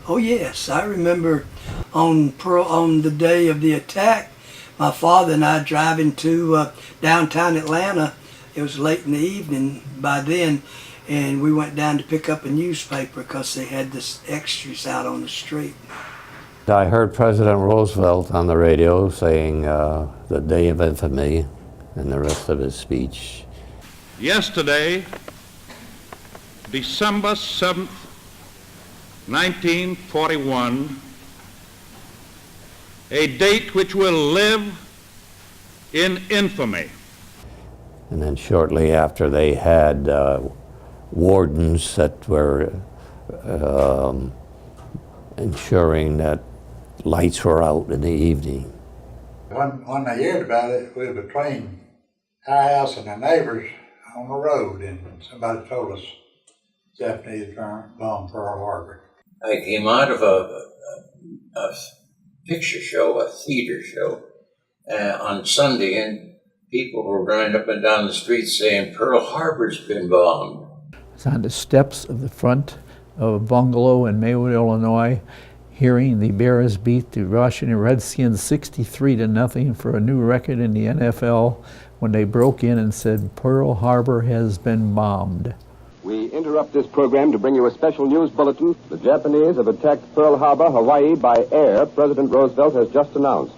Oh yes, I remember on the day of the attack, my father and I driving to downtown Atlanta. It was late in the evening by then, and we went down to pick up a newspaper because they had this extras out on the street. I heard President Roosevelt on the radio saying the day of infamy and the rest of his speech. Yesterday, December 7th, 1941, a date which will live in infamy. And then shortly after, they had wardens that were ensuring that lights were out in the evening. When I heard about it, we were between our house and the neighbors on the road, and somebody told us Japanese bombed Pearl Harbor. I came out of a picture show, a theater show, on Sunday, and people were running up and down the street saying, "Pearl Harbor's been bombed." I was on the steps of the front of a bungalow in Maywood, Illinois, hearing the Bears beat the Washington Redskins 63-0 for a new record in the NFL when they broke in and said, "Pearl Harbor has been bombed." We interrupt this program to bring you a special news bulletin. The Japanese have attacked Pearl Harbor, Hawaii, by air, President Roosevelt has just announced.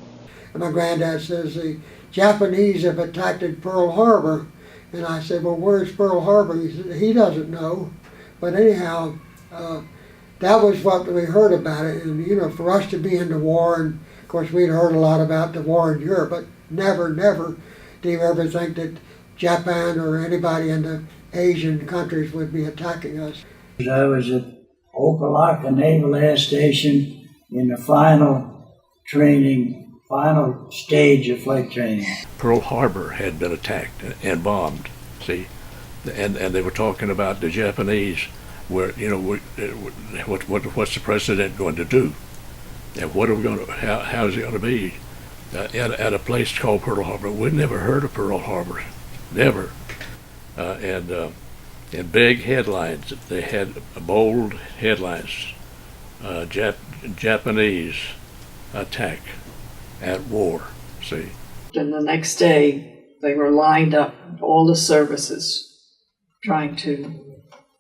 And my granddad says the Japanese have attacked Pearl Harbor. And I said, well, where's Pearl Harbor? He said, he doesn't know. But anyhow, that was what we heard about it. And, you know, for us to be in the war, and of course we'd heard a lot about the war in Europe, but never did you ever think that Japan or anybody in the Asian countries would be attacking us. I was at Okalaka Naval Air Station in the final stage of flight training. Pearl Harbor had been attacked and bombed, see, and they were talking about the Japanese, where, you know, what's the president going to do, and what are we going to, how's it going to be at a place called Pearl Harbor? We'd never heard of Pearl Harbor, never, and big headlines. They had bold headlines: Japanese attack at war. See. And the next day, they were lined up, all the services, trying to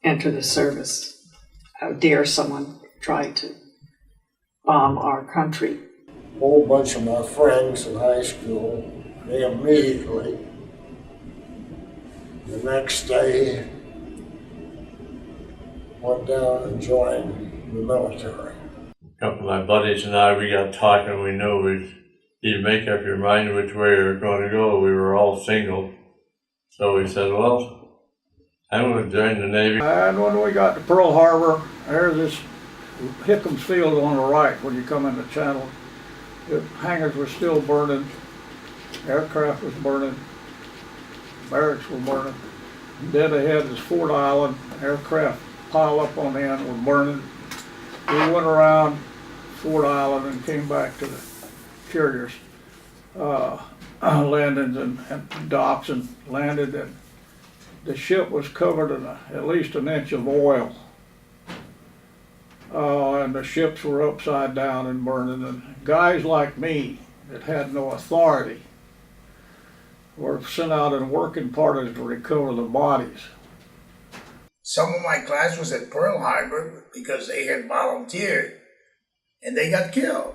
enter the service. How dare someone try to bomb our country? A whole bunch of my friends in high school, they immediately, the next day, went down and joined the military. A couple of my buddies and I, we got talking. We knew you'd make up your mind which way you were going to go. We were all single. So we said, well, I'm going to join the Navy. And when we got to Pearl Harbor, there's this Hickham's Field on the right when you come in the channel. The hangars were still burning, aircraft was burning, barracks were burning. Dead ahead is Fort Island, aircraft pile up on the end were burning. We went around Fort Island and came back to the carriers, landings and docks, and landed, and the ship was covered in at least an inch of oil. And the ships were upside down and burning, and guys like me that had no authority were sent out in working parties to recover the bodies. Some of my class was at Pearl Harbor because they had volunteered, and they got killed.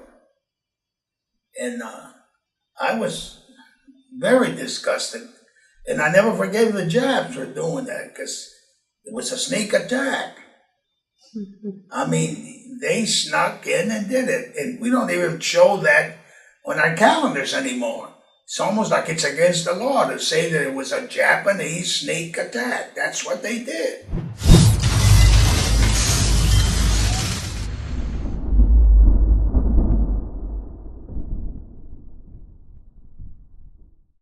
And I was very disgusted, and I never forgave the Japs for doing that because it was a sneak attack. I mean, they snuck in and did it, and we don't even show that on our calendars anymore. It's almost like it's against the law to say that it was a Japanese sneak attack. That's what they did.